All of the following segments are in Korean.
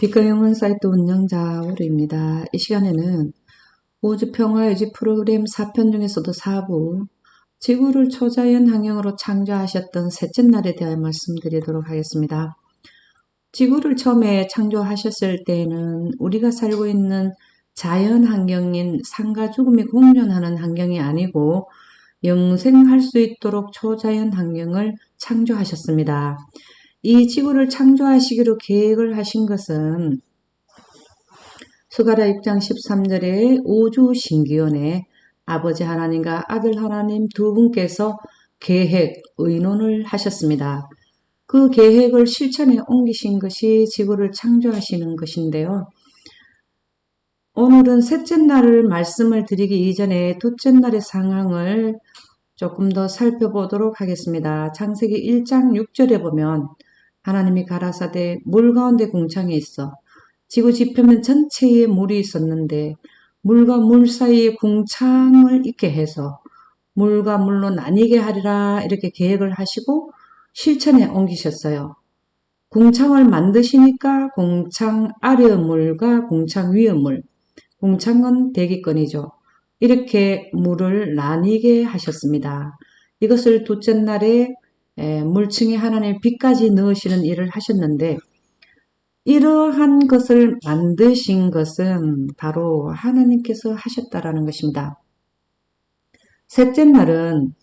빛과 영혼 사이트 운영자 오루입니다. 이 시간에는 우주평화유지 프로그램 4편 중에서도 4부 지구를 초자연 환경으로 창조하셨던 셋째 날에 대해 말씀드리도록 하겠습니다. 지구를 처음에 창조하셨을 때에는 우리가 살고 있는 자연 환경인 삶과 죽음이 공존하는 환경이 아니고 영생할 수 있도록 초자연 환경을 창조하셨습니다. 이 지구를 창조하시기로 계획을 하신 것은 스가랴 6장 13절에 우주신기원에 아버지 하나님과 아들 하나님 두 분께서 계획, 의논을 하셨습니다. 그 계획을 실천에 옮기신 것이 지구를 창조하시는 것인데요. 오늘은 셋째 날을 말씀을 드리기 이전에 둘째 날의 상황을 조금 더 살펴보도록 하겠습니다. 창세기 1장 6절에 보면 하나님이 가라사대 물 가운데 궁창에 있어 지구 지표면 전체에 물이 있었는데 물과 물 사이에 궁창을 있게 해서 물과 물로 나뉘게 하리라 이렇게 계획을 하시고 실천에 옮기셨어요. 궁창을 만드시니까 궁창 아래의 물과 궁창 위의 물, 궁창은 대기권이죠. 이렇게 물을 나뉘게 하셨습니다. 이것을 둘째 날에 물층에 하나님 빛까지 넣으시는 일을 하셨는데 이러한 것을 만드신 것은 바로 하나님께서 하셨다라는 것입니다. 셋째 날은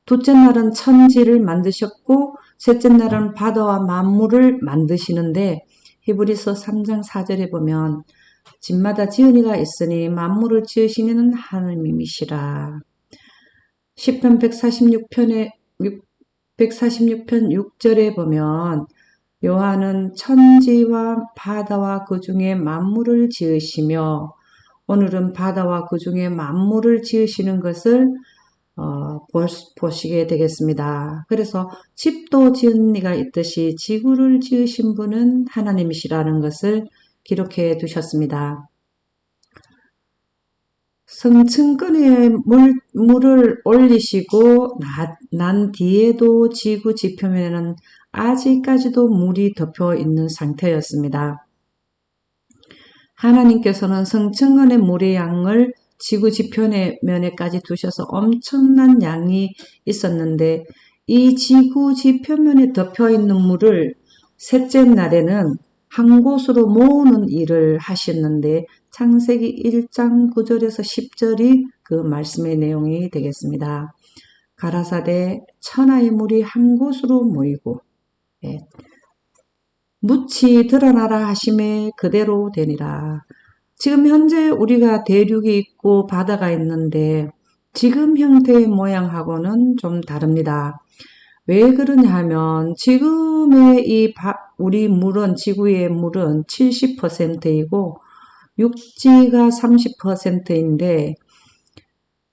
둘째 날은 천지를 만드셨고 셋째 날은 바다와 만물을 만드시는데 히브리서 3장 4절에 보면 집마다 지은이가 있으니 만물을 지으시는 하나님이시라. 시편 146편 6절에 보면 여호와는 천지와 바다와 그 중에 만물을 지으시며 오늘은 바다와 그 중에 만물을 지으시는 것을 보시게 되겠습니다. 그래서 집도 지은 이가 있듯이 지구를 지으신 분은 하나님이시라는 것을 기록해 두셨습니다. 성층권에 물을 올리시고 난 뒤에도 지구 지표면에는 아직까지도 물이 덮여 있는 상태였습니다. 하나님께서는 성층권의 물의 양을 지구 지표면에까지 두셔서 엄청난 양이 있었는데 이 지구 지표면에 덮여 있는 물을 셋째 날에는 한 곳으로 모으는 일을 하셨는데 창세기 1장 9절에서 10절이 그 말씀의 내용이 되겠습니다. 가라사대 천하의 물이 한 곳으로 모이고 묻이 드러나라 하심에 그대로 되니라. 지금 현재 우리가 대륙이 있고 바다가 있는데 지금 형태의 모양하고는 좀 다릅니다. 왜 그러냐 하면 지금의 우리 물은 지구의 물은 70%이고 육지가 30%인데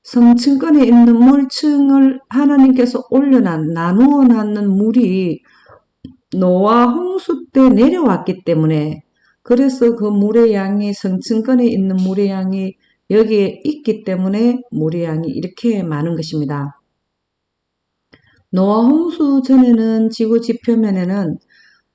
성층권에 있는 물층을 하나님께서 나누어 놨는 물이 노아 홍수 때 내려왔기 때문에 그래서 그 물의 양이 성층권에 있는 물의 양이 여기에 있기 때문에 물의 양이 이렇게 많은 것입니다. 노아 홍수 전에는 지구 지표면에는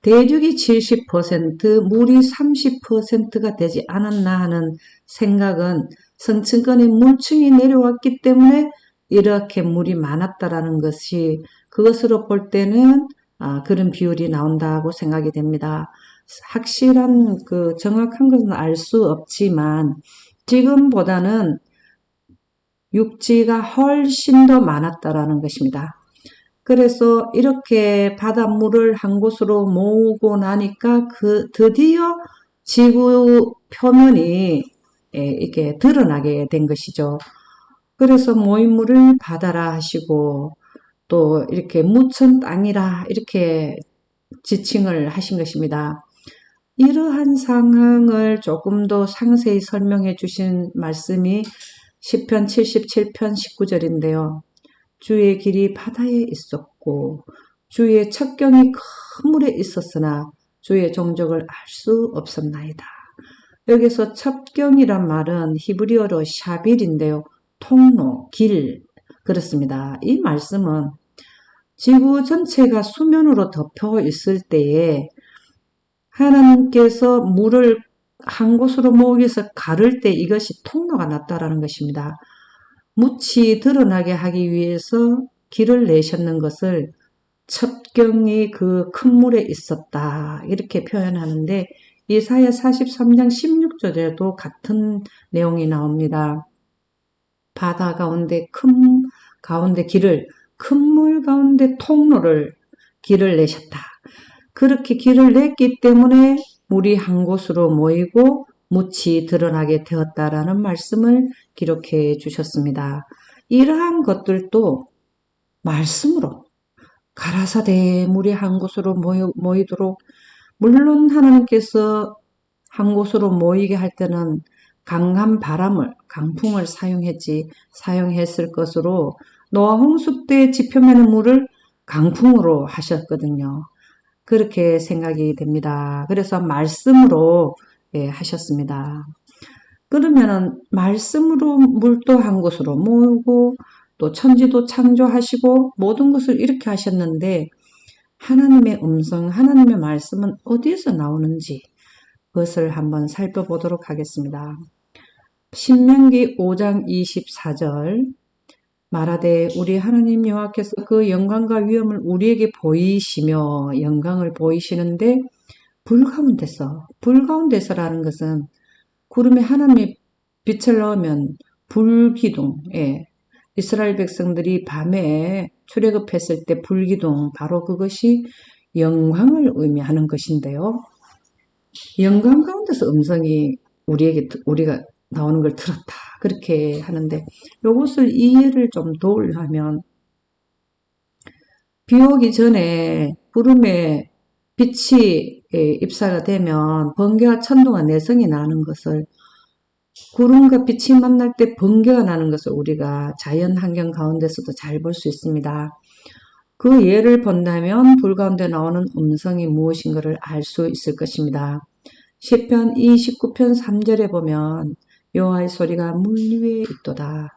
대륙이 70%, 물이 30%가 되지 않았나 하는 생각은 성층권에 물층이 내려왔기 때문에 이렇게 물이 많았다라는 것이 그것으로 볼 때는 그런 비율이 나온다고 생각이 됩니다. 확실한 정확한 것은 알 수 없지만 지금보다는 육지가 훨씬 더 많았다라는 것입니다. 그래서 이렇게 바닷물을 한 곳으로 모으고 나니까 드디어 지구 표면이 이렇게 드러나게 된 것이죠. 그래서 모인 물을 바다라 하시고 또 이렇게 묻힌 땅이라 이렇게 지칭을 하신 것입니다. 이러한 상황을 조금 더 상세히 설명해 주신 말씀이 시편 77편 19절인데요. 주의 길이 바다에 있었고 주의 첩경이 큰 물에 있었으나 주의 종족을 알 수 없었나이다. 여기서 첩경이란 말은 히브리어로 샤빌인데요. 통로, 길 그렇습니다. 이 말씀은 지구 전체가 수면으로 덮여 있을 때에 하나님께서 물을 한 곳으로 모으기 위해서 가를 때 이것이 통로가 났다라는 것입니다. 묻이 드러나게 하기 위해서 길을 내셨는 것을 첩경이 그 큰 물에 있었다 이렇게 표현하는데 이사야 43장 16절에도 같은 내용이 나옵니다. 바다 가운데 큰 가운데 길을 큰 물 가운데 통로를 길을 내셨다. 그렇게 길을 냈기 때문에 물이 한 곳으로 모이고 묻이 드러나게 되었다라는 말씀을 기록해 주셨습니다. 이러한 것들도 말씀으로 가라사대 물이 한 곳으로 모이도록 물론 하나님께서 한 곳으로 모이게 할 때는 강한 바람을 강풍을 사용했을 것으로 노아 홍수 때 지표면의 물을 강풍으로 하셨거든요. 그렇게 생각이 됩니다. 그래서 말씀으로 하셨습니다. 그러면은 말씀으로 물도 한 곳으로 모으고 또 천지도 창조하시고 모든 것을 이렇게 하셨는데 하나님의 음성, 하나님의 말씀은 어디에서 나오는지 그것을 한번 살펴보도록 하겠습니다. 신명기 5장 24절 말하되 우리 하나님 여호와께서 그 영광과 위엄을 우리에게 보이시며 영광을 보이시는데 불가운데서라는 것은 구름에 하나님의 빛을 넣으면 불기둥, 이스라엘 백성들이 밤에 출애굽했을 때 불기둥, 바로 그것이 영광을 의미하는 것인데요. 영광 가운데서 음성이 우리가 나오는 걸 들었다. 그렇게 하는데 이것을 이해를 좀 도우려면 비 오기 전에 구름에 빛이 입사가 되면 번개와 천둥과 내성이 나는 것을 구름과 빛이 만날 때 번개가 나는 것을 우리가 자연 환경 가운데서도 잘 볼 수 있습니다. 그 예를 본다면 불 가운데 나오는 음성이 무엇인가를 알 수 있을 것입니다. 시편 29편 3절에 보면 여호와의 소리가 물 위에 있도다.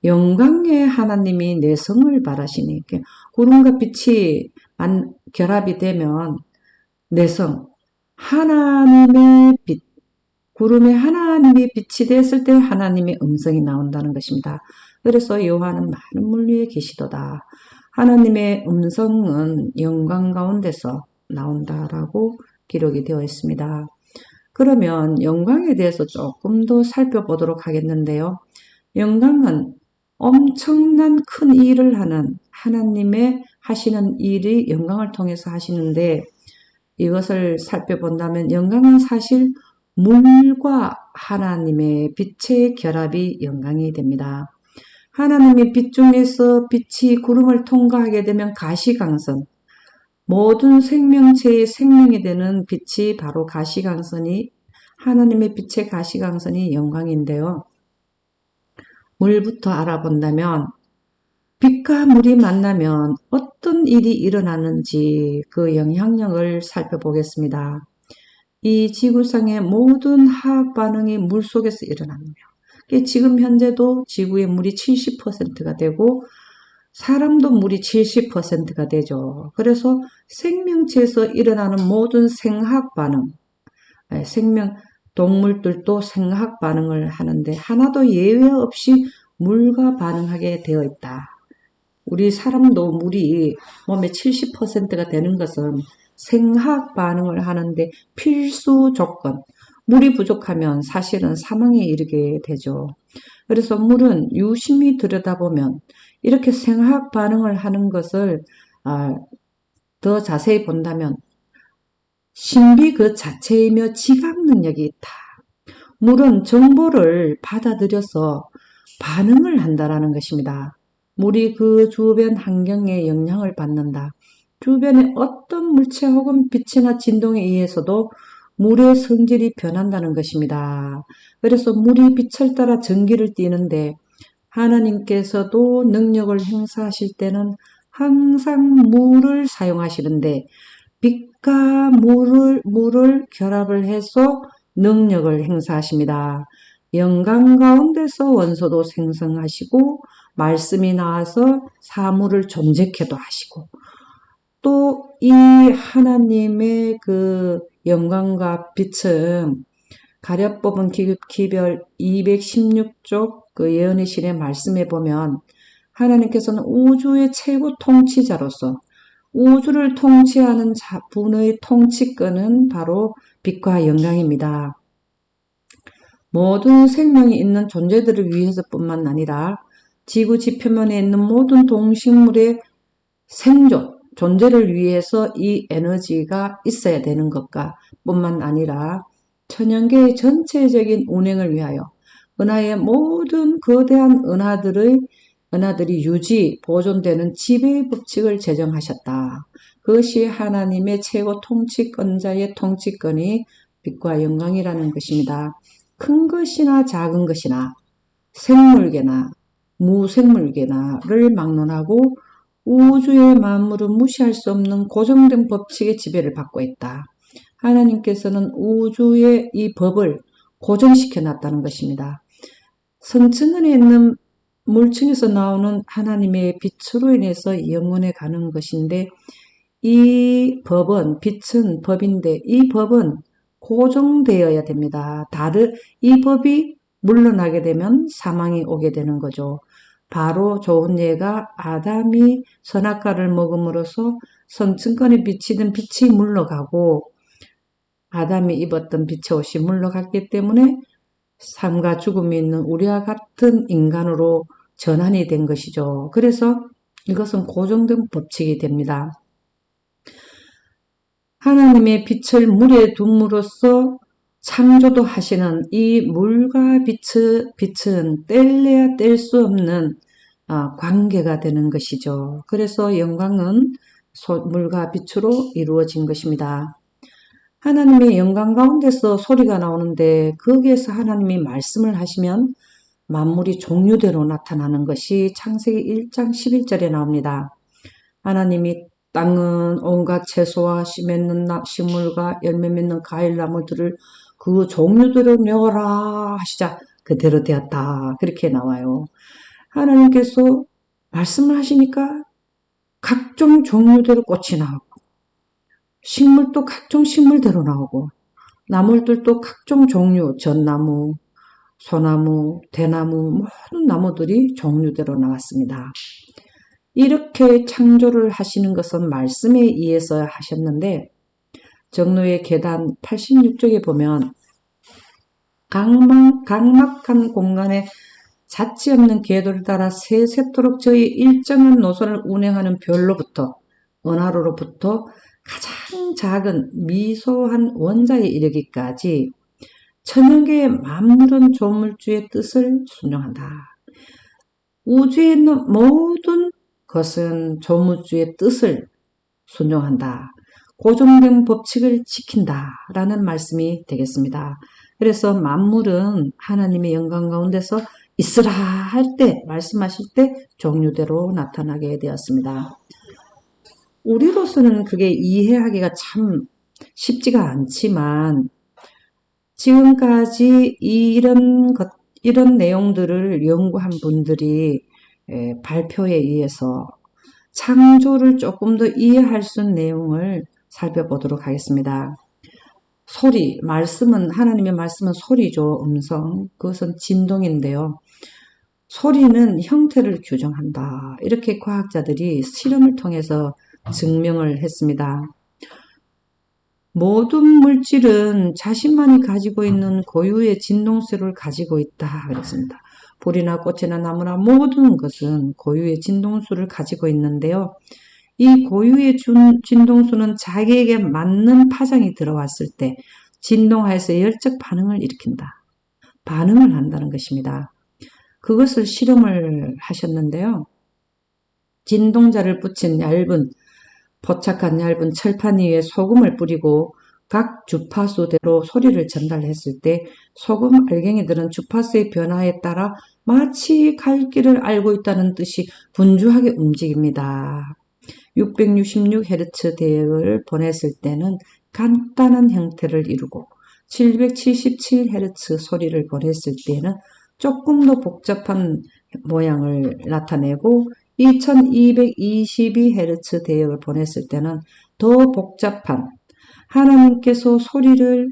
영광의 하나님이 내성을 바라시니 구름과 빛이 결합이 되면 내성, 하나님의 빛, 구름에 하나님의 빛이 됐을 때 하나님의 음성이 나온다는 것입니다. 그래서 여호와는 많은 물 위에 계시도다. 하나님의 음성은 영광 가운데서 나온다라고 기록이 되어 있습니다. 그러면 영광에 대해서 조금 더 살펴보도록 하겠는데요. 영광은 엄청난 큰 일을 하는 하나님의 하시는 일이 영광을 통해서 하시는데 이것을 살펴본다면 영광은 사실 물과 하나님의 빛의 결합이 영광이 됩니다. 하나님의 빛 중에서 빛이 구름을 통과하게 되면 가시광선, 모든 생명체의 생명이 되는 빛이 바로 가시광선이 하나님의 빛의 가시광선이 영광인데요. 물부터 알아본다면 빛과 물이 만나면 어떤 일이 일어나는지 그 영향력을 살펴보겠습니다. 이 지구상의 모든 화학 반응이 물 속에서 일어납니다. 지금 현재도 지구의 물이 70%가 되고 사람도 물이 70%가 되죠. 그래서 생명체에서 일어나는 모든 생학 반응, 동물들도 생학 반응을 하는데 하나도 예외 없이 물과 반응하게 되어 있다. 우리 사람도 물이 몸의 70%가 되는 것은 생학 반응을 하는데 필수 조건, 물이 부족하면 사실은 사망에 이르게 되죠. 그래서 물은 유심히 들여다보면 이렇게 생학 반응을 하는 것을 더 자세히 본다면 신비 그 자체이며 지각 능력이 있다. 물은 정보를 받아들여서 반응을 한다라는 것입니다. 물이 그 주변 환경에 영향을 받는다. 주변의 어떤 물체 혹은 빛이나 진동에 의해서도 물의 성질이 변한다는 것입니다. 그래서 물이 빛을 따라 전기를 띠는데 하나님께서도 능력을 행사하실 때는 항상 물을 사용하시는데 빛과 물을 결합을 해서 능력을 행사하십니다. 영광 가운데서 원소도 생성하시고 말씀이 나와서 사물을 존재케도 하시고 또 이 하나님의 그 영광과 빛은 가려 뽑은 기별 216쪽 그 예언의 신의 말씀에 보면 하나님께서는 우주의 최고 통치자로서 우주를 통치하는 분의 통치권은 바로 빛과 영광입니다. 모든 생명이 있는 존재들을 위해서뿐만 아니라 지구 지표면에 있는 모든 동식물의 생존, 존재를 위해서 이 에너지가 있어야 되는 것과 뿐만 아니라 천연계의 전체적인 운행을 위하여 은하의 모든 거대한 은하들이 유지, 보존되는 지배의 법칙을 제정하셨다. 그것이 하나님의 최고 통치권자의 통치권이 빛과 영광이라는 것입니다. 큰 것이나 작은 것이나 생물계나 무생물계나를 막론하고 우주의 만물은 무시할 수 없는 고정된 법칙의 지배를 받고 있다. 하나님께서는 우주의 이 법을 고정시켜 놨다는 것입니다. 성층권에 있는 물층에서 나오는 하나님의 빛으로 인해서 영원에 가는 것인데 이 법은, 빛은 법인데 이 법은 고정되어야 됩니다. 이 법이 물러나게 되면 사망이 오게 되는 거죠. 바로 좋은 예가 아담이 선악과를 먹음으로써 성층권에 비치던 빛이 물러가고 아담이 입었던 빛의 옷이 물러갔기 때문에 삶과 죽음이 있는 우리와 같은 인간으로 전환이 된 것이죠. 그래서 이것은 고정된 법칙이 됩니다. 하나님의 빛을 물에 둠으로써 창조도 하시는 이 물과 빛은 뗄래야 뗄 수 없는 관계가 되는 것이죠. 그래서 영광은 물과 빛으로 이루어진 것입니다. 하나님의 영광 가운데서 소리가 나오는데 거기에서 하나님이 말씀을 하시면 만물이 종류대로 나타나는 것이 창세기 1장 11절에 나옵니다. 하나님이 땅은 온갖 채소와 씨 맺는 식물과 열매 맺는 과일나무들을 그 종류대로 내어라 하시자 그대로 되었다. 그렇게 나와요. 하나님께서 말씀을 하시니까 각종 종류대로 꽃이 나오고 식물도 각종 식물대로 나오고 나물들도 각종 종류, 전나무, 소나무, 대나무 모든 나무들이 종류대로 나왔습니다. 이렇게 창조를 하시는 것은 말씀에 의해서 하셨는데 정로의 계단 86쪽에 보면 각막한 공간에 자치 없는 궤도를 따라 세세토록 저희 일정한 노선을 운행하는 별로부터 은하로부터 가장 작은 미소한 원자에 이르기까지 천연계의 만물은 조물주의 뜻을 순종한다. 우주에 있는 모든 것은 조물주의 뜻을 순종한다. 고정된 법칙을 지킨다. 라는 말씀이 되겠습니다. 그래서 만물은 하나님의 영광 가운데서 있으라 할 때, 말씀하실 때 종류대로 나타나게 되었습니다. 우리로서는 그게 이해하기가 참 쉽지가 않지만 지금까지 이런 내용들을 연구한 분들이 발표에 의해서 창조를 조금 더 이해할 수 있는 내용을 살펴보도록 하겠습니다. 소리, 하나님의 말씀은 소리죠. 음성, 그것은 진동인데요. 소리는 형태를 규정한다. 이렇게 과학자들이 실험을 통해서 증명을 했습니다. 모든 물질은 자신만이 가지고 있는 고유의 진동수를 가지고 있다. 그랬습니다. 불이나 꽃이나 나무나 모든 것은 고유의 진동수를 가지고 있는데요. 이 고유의 진동수는 자기에게 맞는 파장이 들어왔을 때 진동하여서 열적 반응을 일으킨다. 반응을 한다는 것입니다. 그것을 실험을 하셨는데요. 진동자를 붙인 포착한 얇은 철판 위에 소금을 뿌리고 각 주파수대로 소리를 전달했을 때 소금 알갱이들은 주파수의 변화에 따라 마치 갈 길을 알고 있다는 듯이 분주하게 움직입니다. 666Hz 대역을 보냈을 때는 간단한 형태를 이루고 777Hz 소리를 보냈을 때는 조금 더 복잡한 모양을 나타내고 2222Hz 대역을 보냈을 때는 더 복잡한 하나님께서 소리를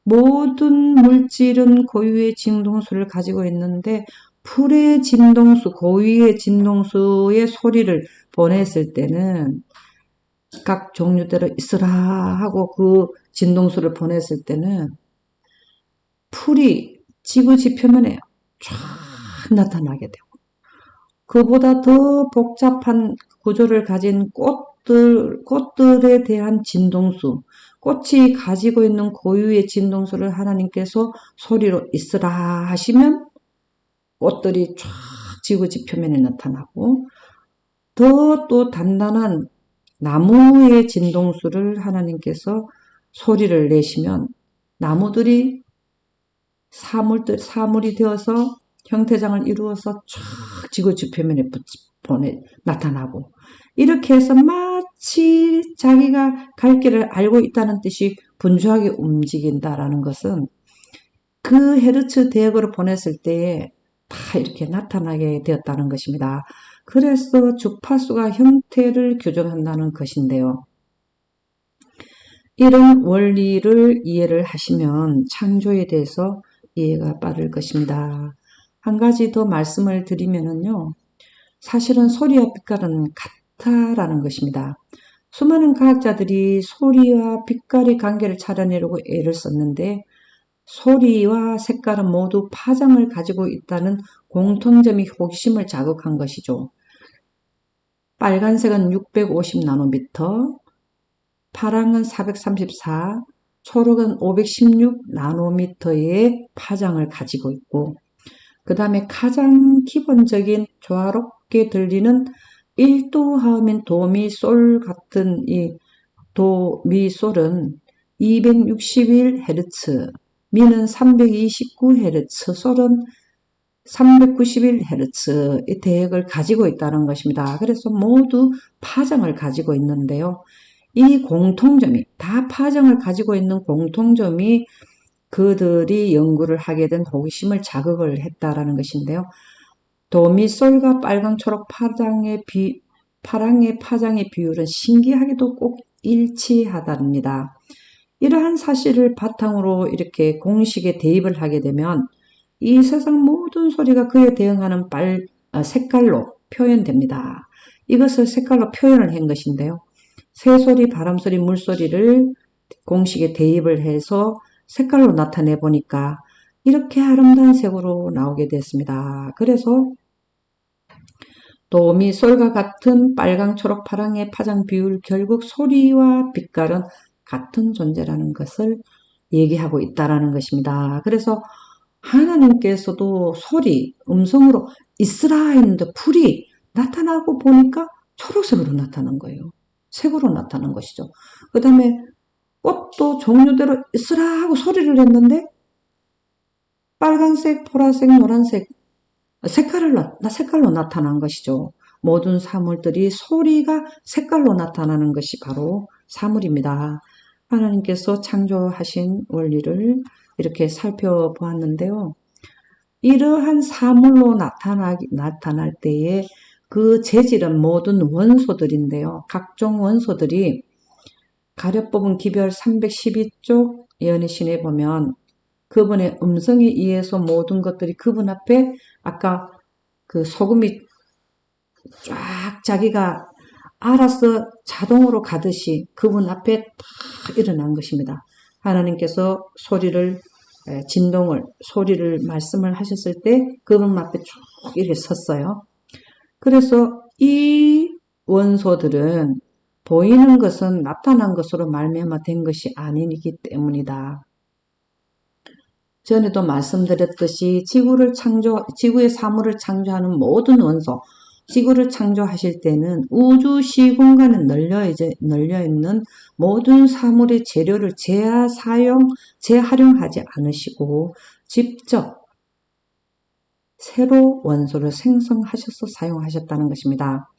모든 물질은 고유의 진동수를 가지고 있는데 풀의 진동수, 고유의 진동수의 소리를 보냈을 때는 각 종류대로 있으라 하고 그 진동수를 보냈을 때는 풀이 지구 지표면에 쫙 나타나게 되고 그보다 더 복잡한 구조를 가진 꽃들에 대한 진동수, 꽃이 가지고 있는 고유의 진동수를 하나님께서 소리로 있으라 하시면 꽃들이 쫙 지구 지표면에 나타나고 더 또 단단한 나무의 진동수를 하나님께서 소리를 내시면 나무들이 사물이 되어서 형태장을 이루어서 쫙 지구 지표면에 나타나고 이렇게 해서 마치 자기가 갈 길을 알고 있다는 뜻이 분주하게 움직인다라는 것은 그 헤르츠 대역으로 보냈을 때에 다 이렇게 나타나게 되었다는 것입니다. 그래서 주파수가 형태를 규정한다는 것인데요. 이런 원리를 이해를 하시면 창조에 대해서 이해가 빠를 것입니다. 한 가지 더 말씀을 드리면은요. 사실은 소리와 빛깔은 같다라는 것입니다. 수많은 과학자들이 소리와 빛깔의 관계를 찾아내려고 애를 썼는데 소리와 색깔은 모두 파장을 가지고 있다는 공통점이 호기심을 자극한 것이죠. 빨간색은 650나노미터, 파랑은 434, 초록은 516나노미터의 파장을 가지고 있고 그 다음에 가장 기본적인 조화롭게 들리는 1도 화음인 도미솔 같은 이 도미솔은 261Hz, 미는 329Hz, 솔은 391Hz의 대역을 가지고 있다는 것입니다. 그래서 모두 파장을 가지고 있는데요. 이 공통점이, 다 파장을 가지고 있는 공통점이 그들이 연구를 하게 된 호기심을 자극을 했다라는 것인데요. 도미솔과 빨강, 초록, 파랑의 파장의 비율은 신기하게도 꼭 일치하답니다. 이러한 사실을 바탕으로 이렇게 공식에 대입을 하게 되면 이 세상 모든 소리가 그에 대응하는 색깔로 표현됩니다. 이것을 색깔로 표현을 한 것인데요. 새소리, 바람소리, 물소리를 공식에 대입을 해서 색깔로 나타내 보니까 이렇게 아름다운 색으로 나오게 됐습니다. 그래서 도미솔과 같은 빨강, 초록, 파랑의 파장 비율 결국 소리와 빛깔은 같은 존재라는 것을 얘기하고 있다라는 것입니다. 그래서 하나님께서도 소리, 음성으로 있으라 했는데 풀이 나타나고 보니까 초록색으로 나타난 거예요. 색으로 나타난 것이죠. 그 다음에 꽃도 종류대로 있으라 하고 소리를 했는데 빨간색, 보라색, 노란색 색깔로 나타난 것이죠. 모든 사물들이 소리가 색깔로 나타나는 것이 바로 사물입니다. 하나님께서 창조하신 원리를 이렇게 살펴보았는데요. 이러한 사물로 나타날 때에 그 재질은 모든 원소들인데요. 각종 원소들이 가려뽑은 기별 312쪽 예언의 신에 보면 그분의 음성에 의해서 모든 것들이 그분 앞에 아까 그 소금이 쫙 자기가 알아서 자동으로 가듯이 그분 앞에 딱 일어난 것입니다. 하나님께서 소리를 말씀을 하셨을 때 그분 앞에 쭉 이렇게 섰어요. 그래서 이 원소들은 보이는 것은 나타난 것으로 말미암아 된 것이 아니기 때문이다. 전에도 말씀드렸듯이 지구의 사물을 창조하는 모든 원소, 지구를 창조하실 때는 우주 시공간에 널려있는 모든 사물의 재료를 재활용하지 않으시고 직접 새로 원소를 생성하셔서 사용하셨다는 것입니다.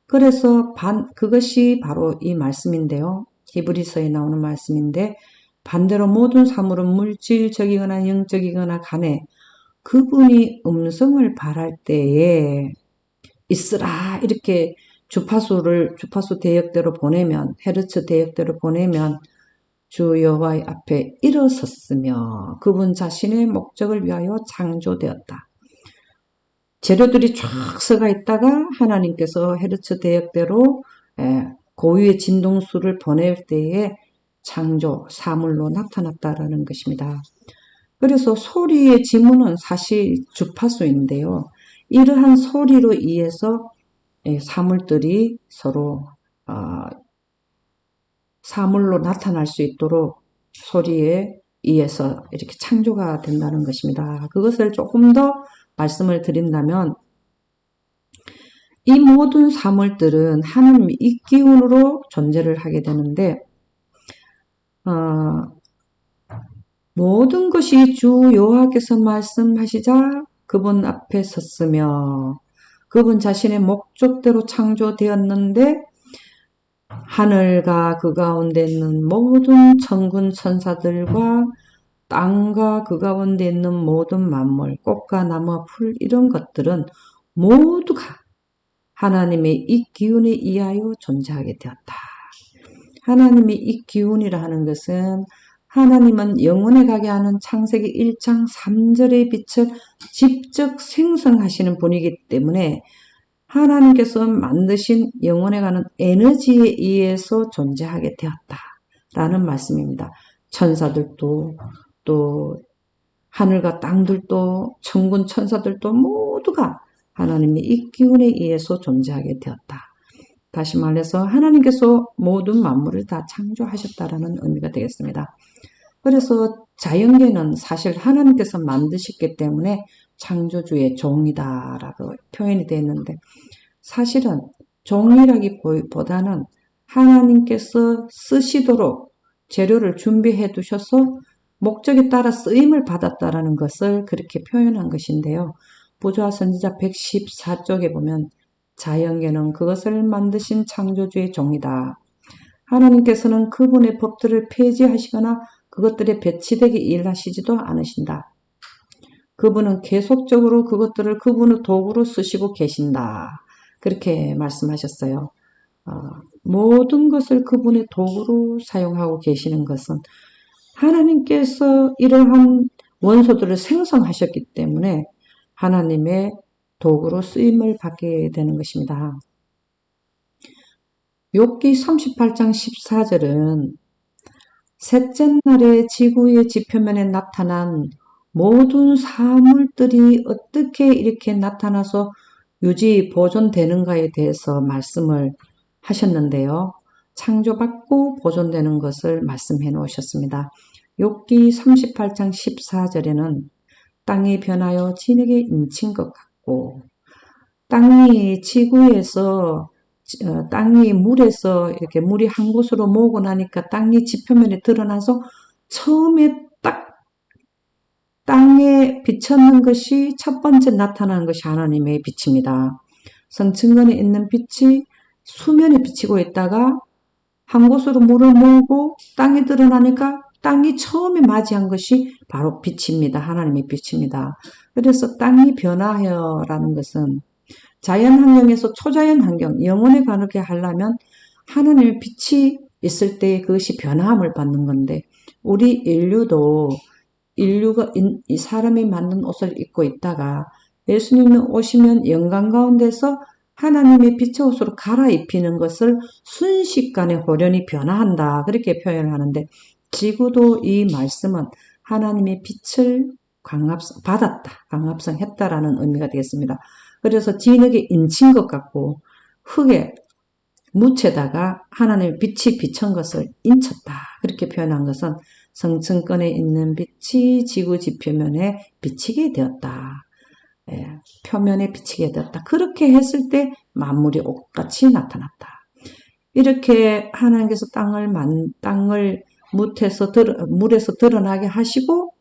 그래서 그것이 바로 이 말씀인데요. 히브리서에 나오는 말씀인데 반대로 모든 사물은 물질적이거나 영적이거나 간에 그분이 음성을 발할 때에 있으라 이렇게 주파수 대역대로 보내면, 헤르츠 대역대로 보내면 주 여호와의 앞에 일어섰으며 그분 자신의 목적을 위하여 창조되었다. 재료들이 쫙 서가 있다가 하나님께서 헤르츠 대역대로 고유의 진동수를 보낼 때에 창조, 사물로 나타났다라는 것입니다. 그래서 소리의 지문은 사실 주파수인데요. 이러한 소리로 인해서 사물들이 서로 사물로 나타날 수 있도록 소리에 의해서 이렇게 창조가 된다는 것입니다. 그것을 조금 더 말씀을 드린다면 이 모든 사물들은 하나님의 이 기운으로 존재를 하게 되는데 모든 것이 주 여호와께서 말씀하시자 그분 앞에 섰으며 그분 자신의 목적대로 창조되었는데 하늘과 그 가운데 있는 모든 천군 천사들과 땅과 그 가운데 있는 모든 만물, 꽃과 나무와 풀 이런 것들은 모두가 하나님의 이 기운에 의하여 존재하게 되었다. 하나님의 이 기운이라 하는 것은 하나님은 영원에 가게 하는 창세기 1장 3절의 빛을 직접 생성하시는 분이기 때문에 하나님께서 만드신 영원에 가는 에너지에 의해서 존재하게 되었다라는 말씀입니다. 천사들도 또 하늘과 땅들도 천군 천사들도 모두가 하나님의 이 기운에 의해서 존재하게 되었다. 다시 말해서 하나님께서 모든 만물을 다 창조하셨다라는 의미가 되겠습니다. 그래서 자연계는 사실 하나님께서 만드셨기 때문에 창조주의 종이다라고 표현이 되어 있는데 사실은 종이라기보다는 하나님께서 쓰시도록 재료를 준비해 두셔서 목적에 따라 쓰임을 받았다라는 것을 그렇게 표현한 것인데요. 부조화 선지자 114쪽에 보면 자연계는 그것을 만드신 창조주의 종이다. 하나님께서는 그분의 법들을 폐지하시거나 그것들에 배치되게 일하시지도 않으신다. 그분은 계속적으로 그것들을 그분의 도구로 쓰시고 계신다. 그렇게 말씀하셨어요. 모든 것을 그분의 도구로 사용하고 계시는 것은 하나님께서 이러한 원소들을 생성하셨기 때문에 하나님의 도구로 쓰임을 받게 되는 것입니다. 욥기 38장 14절은 셋째 날에 지구의 지표면에 나타난 모든 사물들이 어떻게 이렇게 나타나서 유지 보존되는가에 대해서 말씀을 하셨는데요. 창조받고 보존되는 것을 말씀해 놓으셨습니다. 욥기 38장 14절에는 땅이 변하여 진에게 인친 것 같고 땅이 지구에서 땅이 물에서 이렇게 물이 한 곳으로 모으고 나니까 땅이 지표면에 드러나서 처음에 딱 땅에 비쳤는 것이 첫 번째 나타나는 것이 하나님의 빛입니다. 성층권에 있는 빛이 수면에 비치고 있다가 한 곳으로 물을 모으고 땅이 드러나니까 땅이 처음에 맞이한 것이 바로 빛입니다. 하나님의 빛입니다. 그래서 땅이 변화하여라는 것은 자연환경에서 초자연환경, 영혼에 가게 하려면 하나님의 빛이 있을 때 그것이 변화함을 받는 건데 우리 인류가 이 사람이 만든 옷을 입고 있다가 예수님이 오시면 영광 가운데서 하나님의 빛의 옷으로 갈아입히는 것을 순식간에 호련히 변화한다. 그렇게 표현하는데 지구도 이 말씀은 하나님의 빛을 받았다. 광합성했다라는 의미가 되겠습니다. 그래서 진흙에 인친 것 같고 흙에 묻혀다가 하나님의 빛이 비친 것을 인쳤다. 그렇게 표현한 것은 성층권에 있는 빛이 지구 지표면에 비치게 되었다. 표면에 비치게 되었다. 그렇게 했을 때 만물이 옷같이 나타났다. 이렇게 하나님께서 땅을 물에서 드러나게 하시고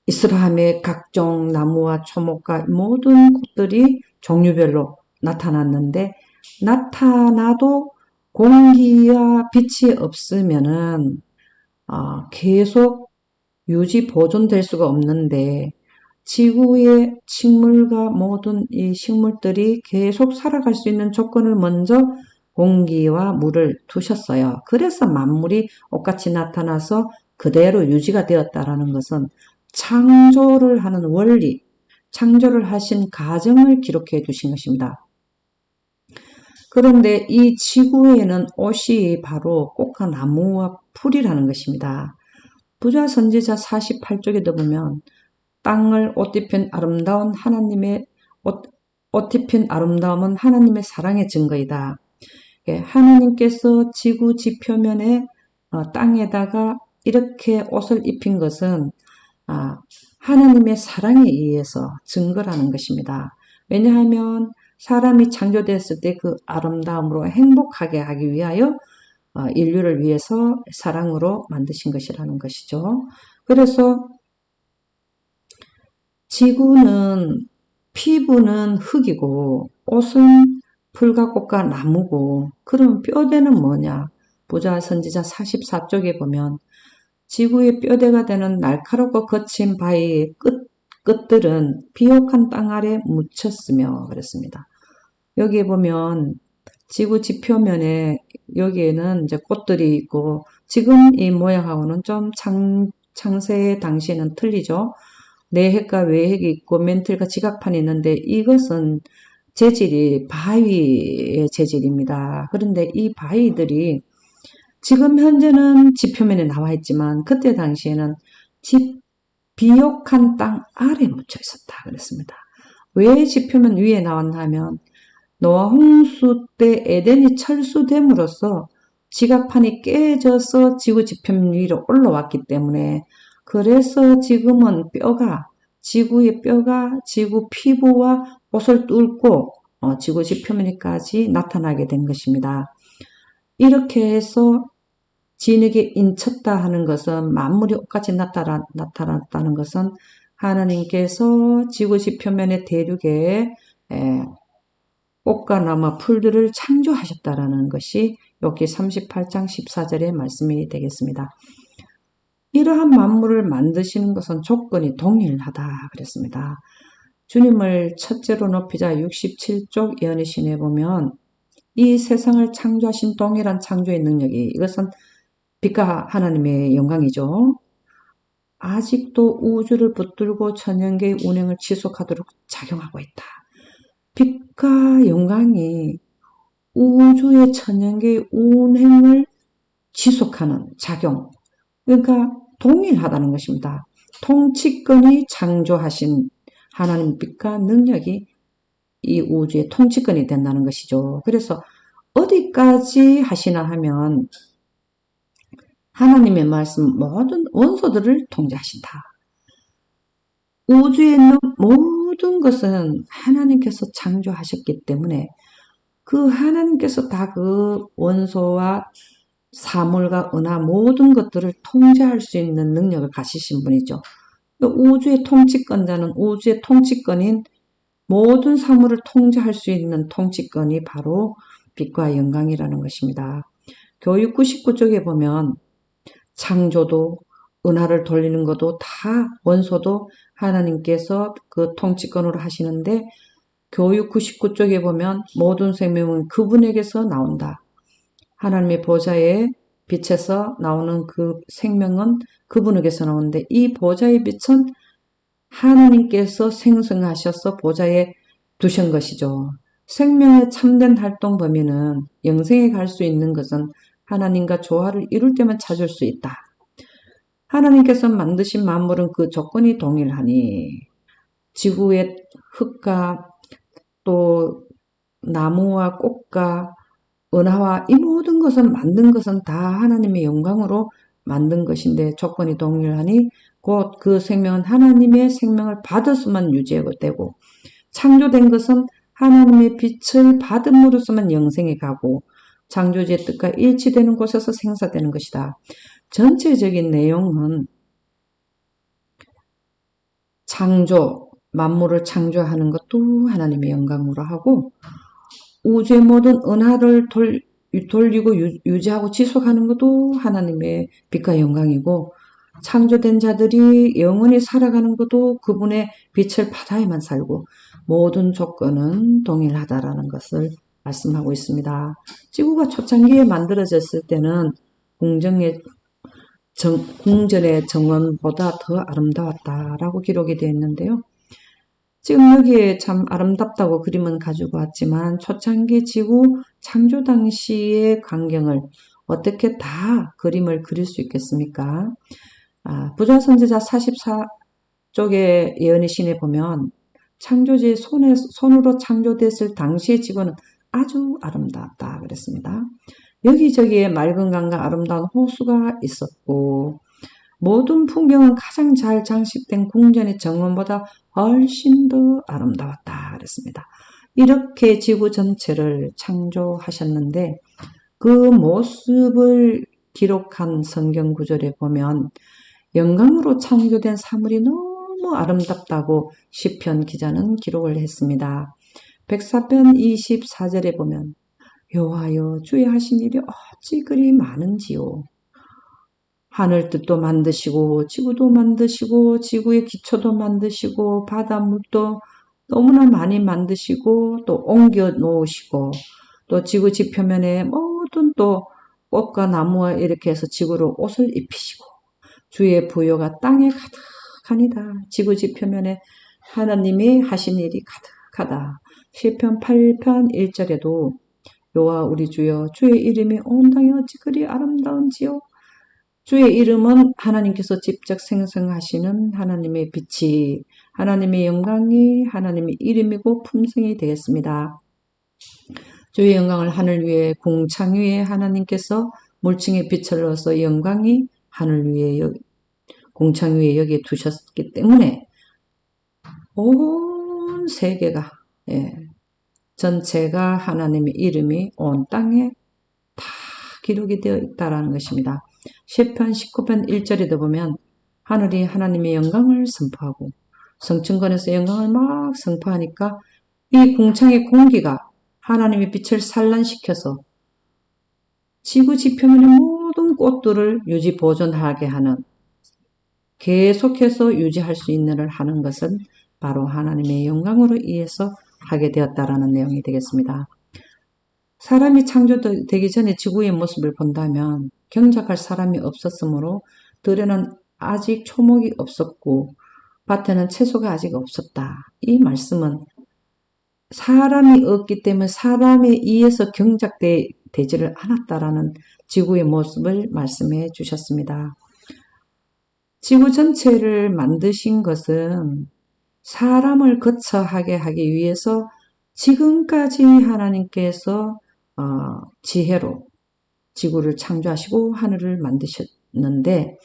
이스라엘의 각종 나무와 초목과 모든 꽃들이 종류별로 나타났는데 나타나도 공기와 빛이 없으면은 계속 유지 보존될 수가 없는데 지구의 식물과 모든 이 식물들이 계속 살아갈 수 있는 조건을 먼저 공기와 물을 두셨어요. 그래서 만물이 똑같이 나타나서 그대로 유지가 되었다라는 것은 창조를 하는 원리, 창조를 하신 과정을 기록해 두신 것입니다. 그런데 이 지구에는 옷이 바로 꽃과 나무와 풀이라는 것입니다. 부자 선지자 48쪽에도 보면 땅을 옷 입힌 아름다운 하나님의 옷 입힌 아름다움은 하나님의 사랑의 증거이다. 하나님께서 지구 지표면에 땅에다가 이렇게 옷을 입힌 것은 하나님의 사랑에 의해서 증거라는 것입니다. 왜냐하면 사람이 창조되었을 때 그 아름다움으로 행복하게 하기 위하여 인류를 위해서 사랑으로 만드신 것이라는 것이죠. 그래서 지구는 피부는 흙이고 옷은 풀과 꽃과 나무고 그럼 뼈대는 뭐냐? 부자 선지자 44쪽에 보면 지구의 뼈대가 되는 날카롭고 거친 바위의 끝들은 비옥한 땅 아래 묻혔으며 그랬습니다. 여기에 보면 지구 지표면에 여기에는 이제 꽃들이 있고 지금 이 모양하고는 좀 창세 당시에는 틀리죠. 내핵과 외핵이 있고 멘틀과 지각판이 있는데 이것은 재질이 바위의 재질입니다. 그런데 이 바위들이 지금 현재는 지표면에 나와 있지만 그때 당시에는 비옥한 땅 아래 묻혀 있었다 그랬습니다. 왜 지표면 위에 나왔나 하면 노아 홍수 때 에덴이 철수됨으로써 지각판이 깨져서 지구 지표면 위로 올라왔기 때문에 그래서 지금은 지구의 뼈가 지구 피부와 옷을 뚫고 지구 지표면까지 나타나게 된 것입니다. 이렇게 해서 진흙에 인쳤다 하는 것은 만물이 똑같이 나타났다는 것은 하나님께서 지구 지표면의 대륙에 꽃과 나무 풀들을 창조하셨다라는 것이 욥기 38장 14절의 말씀이 되겠습니다. 이러한 만물을 만드시는 것은 조건이 동일하다 그랬습니다. 주님을 첫째로 높이자 67쪽 예언의 신에 보면 이 세상을 창조하신 동일한 창조의 능력이 이것은 빛과 하나님의 영광이죠. 아직도 우주를 붙들고 천연계의 운행을 지속하도록 작용하고 있다. 빛과 영광이 우주의 천연계의 운행을 지속하는 작용, 그러니까 동일하다는 것입니다. 통치권이 창조하신 하나님 빛과 능력이 이 우주의 통치권이 된다는 것이죠. 그래서 어디까지 하시나 하면 하나님의 말씀 모든 원소들을 통제하신다. 우주에 있는 모든 것은 하나님께서 창조하셨기 때문에 그 하나님께서 다 그 원소와 사물과 은하 모든 것들을 통제할 수 있는 능력을 가지신 분이죠. 우주의 통치권자는 우주의 통치권인 모든 사물을 통제할 수 있는 통치권이 바로 빛과 영광이라는 것입니다. 교육 99쪽에 보면 창조도 은하를 돌리는 것도 다 원소도 하나님께서 그 통치권으로 하시는데 교육 99쪽에 보면 모든 생명은 그분에게서 나온다. 하나님의 보좌의 빛에서 나오는 그 생명은 그분에게서 나오는데 이 보좌의 빛은 하나님께서 생성하셔서 보좌에 두신 것이죠. 생명의 참된 활동 범위는 영생에 갈 수 있는 것은 하나님과 조화를 이룰 때만 찾을 수 있다. 하나님께서 만드신 만물은 그 조건이 동일하니 지구의 흙과 또 나무와 꽃과 은하와 이 모든 것을 만든 것은 다 하나님의 영광으로 만든 것인데 조건이 동일하니 곧 그 생명은 하나님의 생명을 받아서만 유지되고 창조된 것은 하나님의 빛을 받음으로써만 영생에 가고 창조주의 뜻과 일치되는 곳에서 생사되는 것이다. 전체적인 내용은 만물을 창조하는 것도 하나님의 영광으로 하고 우주의 모든 은하를 돌리고 유지하고 지속하는 것도 하나님의 빛과 영광이고 창조된 자들이 영원히 살아가는 것도 그분의 빛을 바다에만 살고 모든 조건은 동일하다라는 것을 말씀하고 있습니다. 지구가 초창기에 만들어졌을 때는 궁전의 정원보다 더 아름다웠다라고 기록이 되어 있는데요. 지금 여기에 참 아름답다고 그림은 가지고 왔지만 초창기 지구 창조 당시의 광경을 어떻게 다 그림을 그릴 수 있겠습니까? 부자선지자 44쪽의 예언의 신에 보면 창조지 손으로 창조됐을 당시의 지구는 아주 아름답다 그랬습니다. 여기저기에 맑은 강과 아름다운 호수가 있었고 모든 풍경은 가장 잘 장식된 궁전의 정원보다 훨씬 더 아름다웠다 그랬습니다. 이렇게 지구 전체를 창조하셨는데 그 모습을 기록한 성경 구절에 보면 영광으로 창조된 사물이 너무 아름답다고 시편 기자는 기록을 했습니다. 백사편 24절에 보면 여호와여 주의 하신 일이 어찌 그리 많은지요. 하늘 뜻도 만드시고 지구도 만드시고 지구의 기초도 만드시고 바닷물도 너무나 많이 만드시고 또 옮겨 놓으시고 또 지구 지표면에 모든 또 꽃과 나무와 이렇게 해서 지구로 옷을 입히시고 주의 부요가 땅에 가득하니다. 지구 지표면에 하나님이 하신 일이 가득하다. 시편 8편 1절에도 여호와 우리 주여 주의 이름이 온 땅에 어찌 그리 아름다운지요. 주의 이름은 하나님께서 직접 생성하시는 하나님의 빛이 하나님의 영광이 하나님의 이름이고 품성이 되겠습니다. 주의 영광을 하늘 위에 궁창 위에 하나님께서 물층에 빛을 넣어서 영광이 하늘 위에 궁창 위에 여기에 두셨기 때문에 온 세계가 전체가 하나님의 이름이 온 땅에 다 기록이 되어 있다는 것입니다. 시편 19편 1절에도 보면 하늘이 하나님의 영광을 선포하고 성층권에서 영광을 막 선포하니까 이 궁창의 공기가 하나님의 빛을 산란시켜서 지구 지표면의 모든 꽃들을 유지 보존하게 하는 계속해서 유지할 수 있는 일을 하는 것은 바로 하나님의 영광으로 인해서 하게 되었다라는 내용이 되겠습니다. 사람이 창조되기 전에 지구의 모습을 본다면 경작할 사람이 없었으므로 들에는 아직 초목이 없었고 밭에는 채소가 아직 없었다. 이 말씀은 사람이 없기 때문에 사람에 의해서 경작되지를 않았다라는 지구의 모습을 말씀해 주셨습니다. 지구 전체를 만드신 것은 사람을 거처하게 하기 위해서 지금까지 하나님께서 지혜로 지구를 창조하시고 하늘을 만드셨는데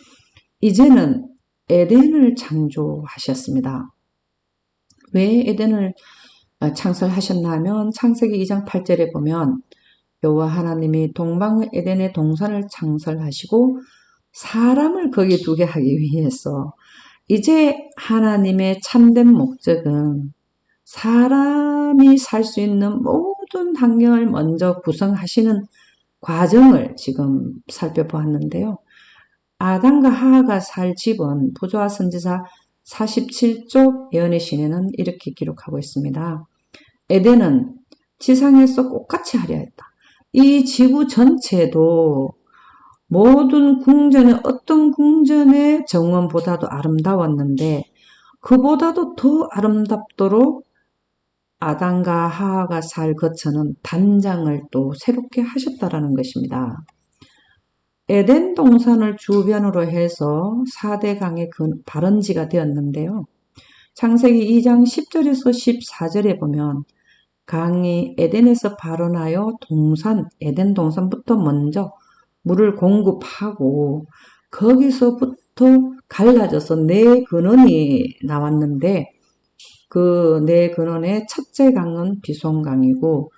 이제는 에덴을 창조하셨습니다. 왜 에덴을 창설하셨나 하면 창세기 2장 8절에 보면 여호와 하나님이 동방 에덴의 동산을 창설하시고 사람을 거기에 두게 하기 위해서 이제 하나님의 참된 목적은 사람이 살 수 있는 모든 환경을 먼저 구성하시는 과정을 지금 살펴보았는데요. 아담과 하하가 살 집은 부조와 선지자 47쪽 예언의 신에는 이렇게 기록하고 있습니다. 에덴은 지상에서 꽃같이 하려 했다. 이 지구 전체도 모든 궁전의 어떤 궁전의 정원보다도 아름다웠는데 그보다도 더 아름답도록 아담과 하하가 살 거처는 단장을 또 새롭게 하셨다라는 것입니다. 에덴 동산을 주변으로 해서 4대 강의 발원지가 되었는데요. 창세기 2장 10절에서 14절에 보면 강이 에덴에서 발원하여 에덴 동산부터 먼저 물을 공급하고 거기서부터 갈라져서 네 근원이 나왔는데 그 네 근원의 첫째 강은 비송강이고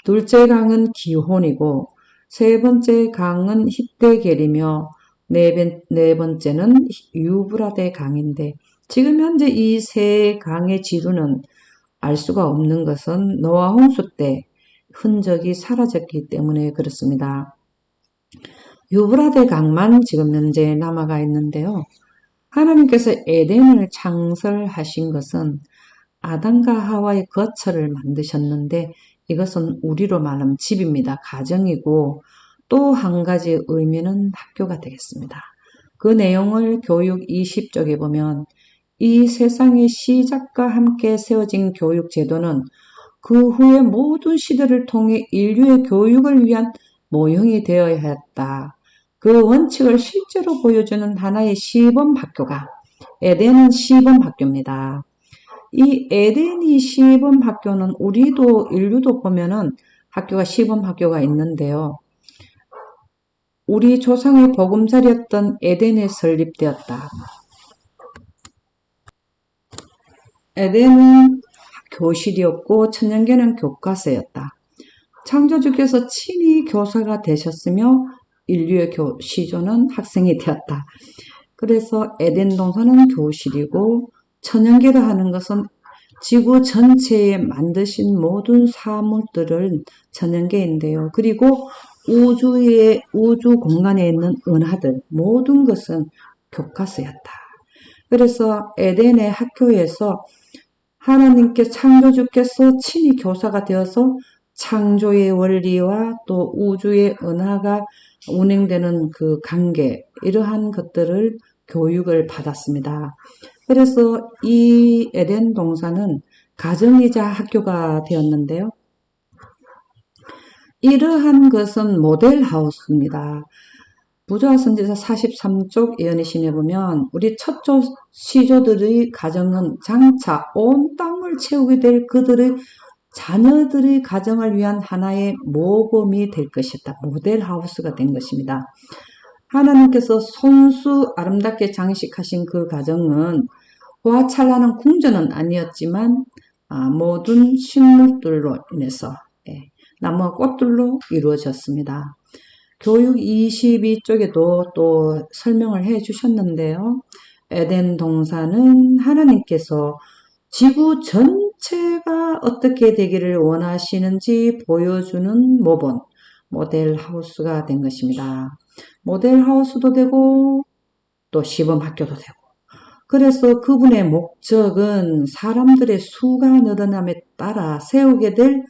둘째 강은 기혼이고 세 번째 강은 히데겔이며 네 번째는 유브라데 강인데 지금 현재 이 세 강의 지류는 알 수가 없는 것은 노아 홍수 때 흔적이 사라졌기 때문에 그렇습니다. 유브라데 강만 지금 현재 남아가 있는데요. 하나님께서 에덴을 창설하신 것은 아담과 하와의 거처를 만드셨는데 이것은 우리로 말하면 집입니다. 가정이고 또 한 가지 의미는 학교가 되겠습니다. 그 내용을 교육 20쪽에 보면 이 세상의 시작과 함께 세워진 교육 제도는 그 후에 모든 시대를 통해 인류의 교육을 위한 모형이 되어야 했다. 그 원칙을 실제로 보여주는 하나의 시범학교가 에덴은 시범학교입니다. 이 에덴이 시범학교는 우리도 인류도 보면은 학교가 시범학교가 있는데요. 우리 조상의 보금자리였던 에덴에 설립되었다. 에덴은 교실이었고 천연계는 교과서였다. 창조주께서 친히 교사가 되셨으며 인류의 시조는 학생이 되었다. 그래서 에덴 동산은 교실이고 천연계라 하는 것은 지구 전체에 만드신 모든 사물들을 천연계인데요. 그리고 우주 공간에 있는 은하들 모든 것은 교과서였다. 그래서 에덴의 학교에서 하나님께 창조주께서 친히 교사가 되어서 창조의 원리와 또 우주의 은하가 운행되는 그 관계 이러한 것들을 교육을 받았습니다. 그래서 이 에덴 동산은 가정이자 학교가 되었는데요. 이러한 것은 모델하우스입니다. 부조화 선지자 43쪽 예언의 신에 보면 우리 첫조 시조들의 가정은 장차 온 땅을 채우게 될 그들의 자녀들의 가정을 위한 하나의 모범이 될 것이다. 모델하우스가 된 것입니다. 하나님께서 손수 아름답게 장식하신 그 가정은 호화찬란한 궁전은 아니었지만 모든 식물들로 인해서 나무와 꽃들로 이루어졌습니다. 교육 22쪽에도 또 설명을 해 주셨는데요. 에덴 동산은 하나님께서 지구 전체가 어떻게 되기를 원하시는지 보여주는 모본, 모델하우스가 된 것입니다. 모델하우스도 되고 또 시범학교도 되고 그래서 그분의 목적은 사람들의 수가 늘어남에 따라 세우게 될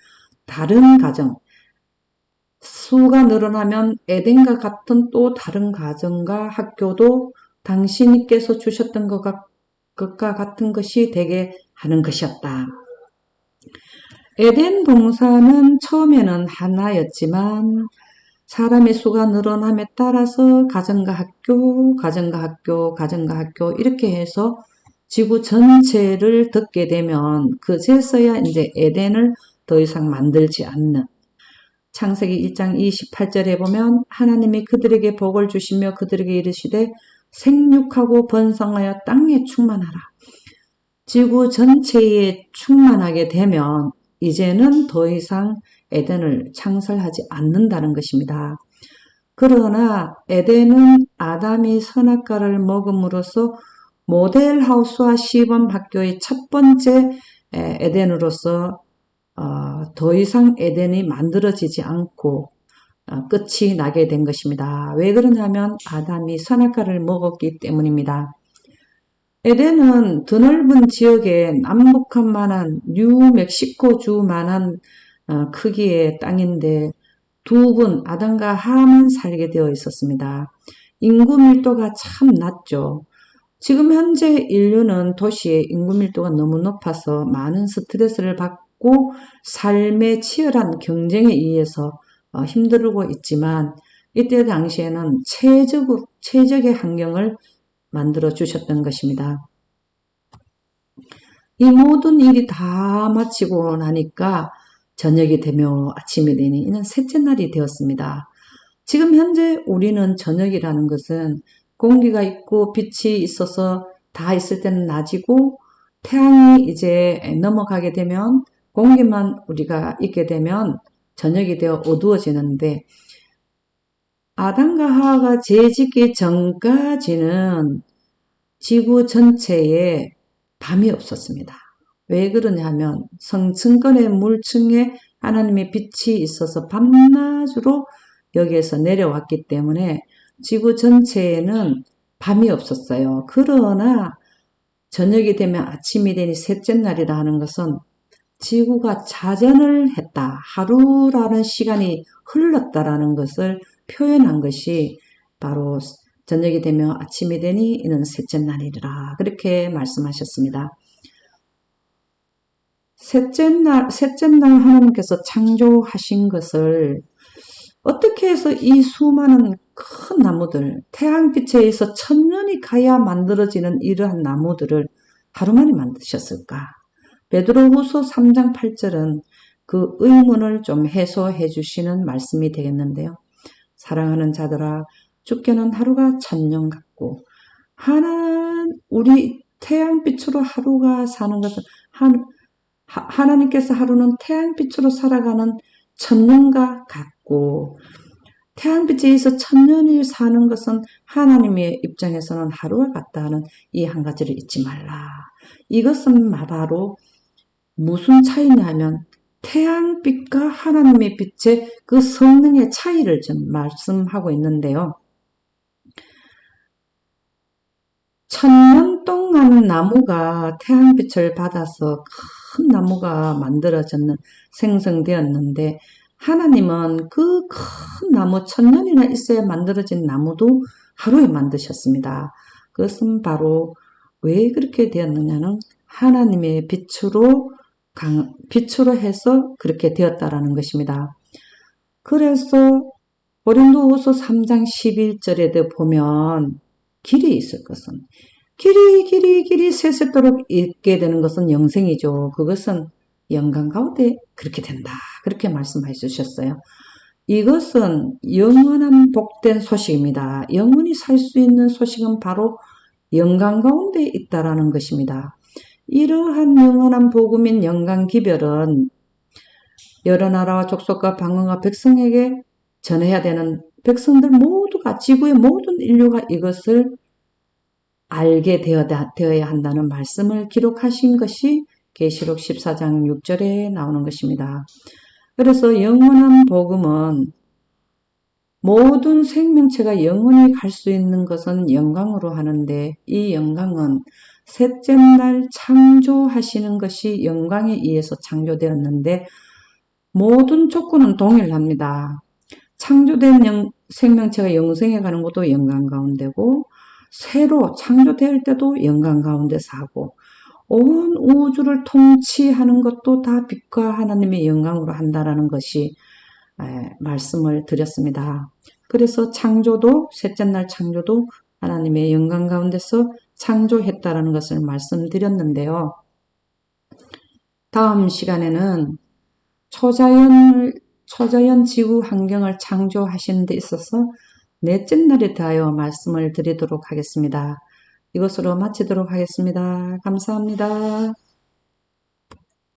다른 가정, 수가 늘어나면 에덴과 같은 또 다른 가정과 학교도 당신께서 주셨던 것과 같은 것이 되게 하는 것이었다. 에덴 동산은 처음에는 하나였지만 사람의 수가 늘어남에 따라서 가정과 학교 이렇게 해서 지구 전체를 덮게 되면 그제서야 이제 에덴을 더 이상 만들지 않는 창세기 1장 28절에 보면 하나님이 그들에게 복을 주시며 그들에게 이르시되 생육하고 번성하여 땅에 충만하라. 지구 전체에 충만하게 되면 이제는 더 이상 에덴을 창설하지 않는다는 것입니다. 그러나 에덴은 아담이 선악과를 먹음으로써 모델하우스와 시범학교의 첫 번째 에덴으로서 더 이상 에덴이 만들어지지 않고 끝이 나게 된 것입니다. 왜 그러냐면 아담이 선악과를 먹었기 때문입니다. 에덴은 드넓은 지역에 남북한만한 뉴멕시코주만한 크기의 땅인데 두 분 아담과 하와만 살게 되어 있었습니다. 인구 밀도가 참 낮죠. 지금 현재 인류는 도시의 인구 밀도가 너무 높아서 많은 스트레스를 받고 삶의 치열한 경쟁에 의해서 힘들고 있지만 이때 당시에는 최적의 환경을 만들어 주셨던 것입니다. 이 모든 일이 다 마치고 나니까 저녁이 되며 아침이 되니 이는 셋째 날이 되었습니다. 지금 현재 우리는 저녁이라는 것은 공기가 있고 빛이 있어서 다 있을 때는 낮이고 태양이 이제 넘어가게 되면 공기만 우리가 있게 되면 저녁이 되어 어두워지는데 아담과 하와가 죄짓기 전까지는 지구 전체에 밤이 없었습니다. 왜 그러냐면 성층권의 물층에 하나님의 빛이 있어서 밤낮으로 여기에서 내려왔기 때문에 지구 전체에는 밤이 없었어요. 그러나 저녁이 되면 아침이 되니 셋째 날이라 하는 것은 지구가 자전을 했다. 하루라는 시간이 흘렀다라는 것을 표현한 것이 바로 저녁이 되면 아침이 되니 이는 셋째 날이라 그렇게 말씀하셨습니다. 셋째 날 하나님께서 창조하신 것을 어떻게 해서 이 수많은 큰 나무들, 태양빛에 의해서 천년이 가야 만들어지는 이러한 나무들을 하루만에 만드셨을까? 베드로후서 3장 8절은 그 의문을 좀 해소해 주시는 말씀이 되겠는데요. 사랑하는 자들아, 주께는 하루가 천년 같고 우리 태양빛으로 하루가 사는 것은 하나님께서 하루는 태양빛으로 살아가는 천년과 같고 태양빛에 의해서 천년이 사는 것은 하나님의 입장에서는 하루와 같다 하는 이 한 가지를 잊지 말라. 이것은 바로 무슨 차이냐면 태양빛과 하나님의 빛의 그 성능의 차이를 좀 말씀하고 있는데요. 천년 동안 나무가 태양빛을 받아서 큰 나무가 생성되었는데 하나님은 그 큰 나무 천년이나 있어야 만들어진 나무도 하루에 만드셨습니다. 그것은 바로 왜 그렇게 되었느냐는 하나님의 빛으로 해서 그렇게 되었다라는 것입니다. 그래서 고린도후서 3장 11절에도 보면 길이 있을 것은 길이 세세토록 있게 되는 것은 영생이죠. 그것은 영광 가운데 그렇게 된다. 그렇게 말씀해 주셨어요. 이것은 영원한 복된 소식입니다. 영원히 살 수 있는 소식은 바로 영광 가운데 있다라는 것입니다. 이러한 영원한 복음인 영광 기별은 여러 나라와 족속과 방언과 백성에게 전해야 되는 백성들 모두가 지구의 모든 인류가 이것을 알게 되어야 한다는 말씀을 기록하신 것이 계시록 14장 6절에 나오는 것입니다. 그래서 영원한 복음은 모든 생명체가 영원히 갈 수 있는 것은 영광으로 하는데 이 영광은 셋째 날 창조하시는 것이 영광에 의해서 창조되었는데 모든 조건은 동일합니다. 창조된 생명체가 영생에 가는 것도 영광 가운데고 새로 창조될 때도 영광 가운데 사고 온 우주를 통치하는 것도 다 빛과 하나님의 영광으로 한다라는 것이 말씀을 드렸습니다. 그래서 셋째 날 창조도 하나님의 영광 가운데서 창조했다라는 것을 말씀드렸는데요. 다음 시간에는 초자연 지구 환경을 창조하시는 데 있어서 넷째 날에 대하여 말씀을 드리도록 하겠습니다. 이것으로 마치도록 하겠습니다. 감사합니다.